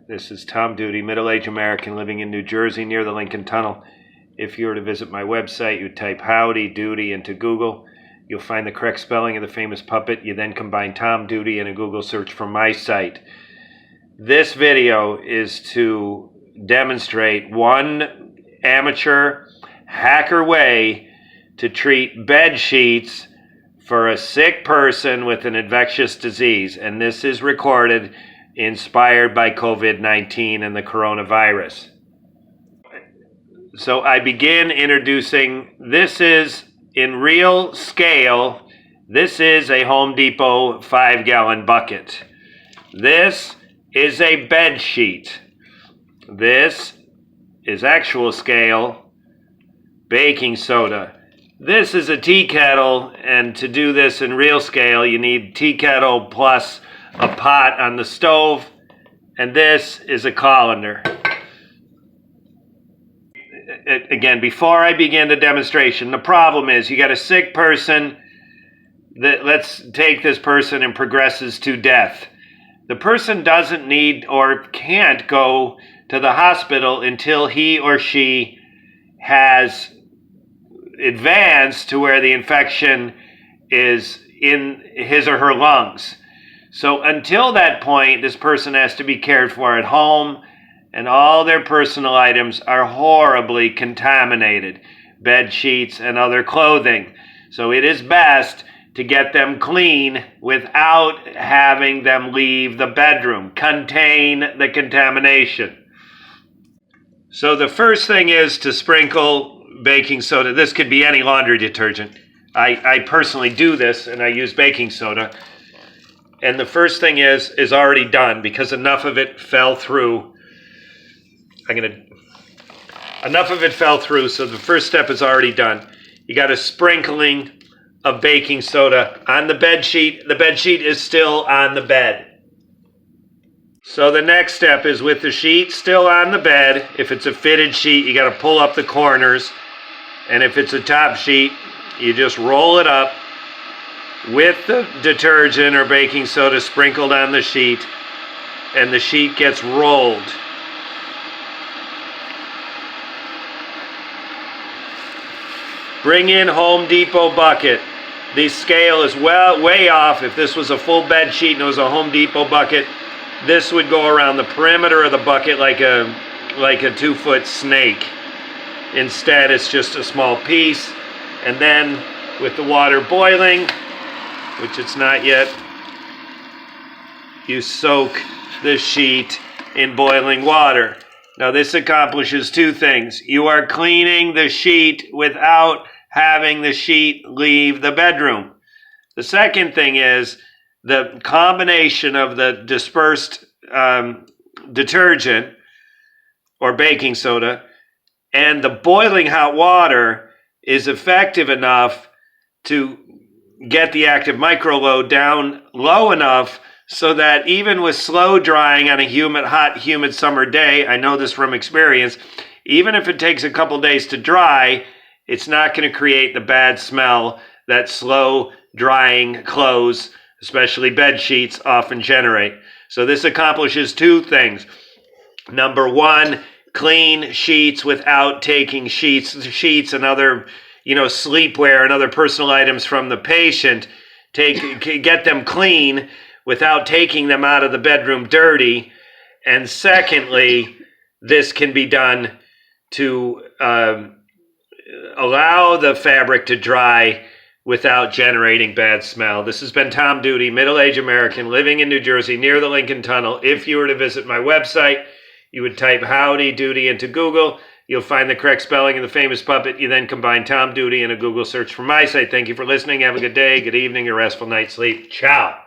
This is Tom Duty, middle-aged American living in New Jersey near the Lincoln Tunnel. If you were to visit my website, you type Howdy Doody into Google. You'll find the correct spelling of the famous puppet. You then combine Tom Duty in a Google search for my site. This video is to demonstrate one amateur hacker way to treat bed sheets for a sick person with an infectious disease. And this is recorded inspired by COVID-19 and the coronavirus. So I begin introducing, this is in real scale, this is a Home Depot 5-gallon bucket. This is a bed sheet. This is actual scale baking soda. This is a tea kettle, and to do this in real scale, you need tea kettle plus a pot on the stove, and this is a colander. Again, before I begin the demonstration, the problem is you got a sick person let's take this person and progresses to death. The person doesn't need or can't go to the hospital until he or she has advanced to where the infection is in his or her lungs. So until that point, this person has to be cared for at home, and all their personal items are horribly contaminated, bed sheets and other clothing. So it is best to get them clean without having them leave the bedroom. Contain the contamination. So the first thing is to sprinkle baking soda. This could be any laundry detergent. I personally do this, and I use baking soda. And the first thing is already done because enough of it fell through. Enough of it fell through, so the first step is already done. You got a sprinkling of baking soda on the bed sheet. The bed sheet is still on the bed. So the next step is with the sheet still on the bed. If it's a fitted sheet, you got to pull up the corners. And if it's a top sheet, you just roll it up with the detergent or baking soda sprinkled on the sheet, and the sheet gets rolled. Bring in Home Depot bucket. The scale is way off. If this was a full bed sheet and it was a Home Depot bucket, this would go around the perimeter of the bucket like a 2-foot snake. Instead, it's just a small piece. And then with the water boiling, which it's not yet, you soak the sheet in boiling water. Now this accomplishes two things. You are cleaning the sheet without having the sheet leave the bedroom. The second thing is the combination of the dispersed detergent or baking soda and the boiling hot water is effective enough to get the active microload down low enough so that even with slow drying on a hot, humid summer day, I know this from experience, even if it takes a couple days to dry, it's not going to create the bad smell that slow drying clothes, especially bed sheets, often generate. So this accomplishes two things. Number one, clean sheets without taking sheets and other sleepwear and other personal items from the patient, get them clean without taking them out of the bedroom dirty. And secondly, this can be done to allow the fabric to dry without generating bad smell. This has been Tom Duty, middle-aged American living in New Jersey near the Lincoln Tunnel. If you were to visit my website, you would type Howdy Doody into Google. You'll find the correct spelling of the famous puppet. You then combine Tom Duty in a Google search for my site. Thank you for listening. Have a good day, good evening, a restful night's sleep. Ciao.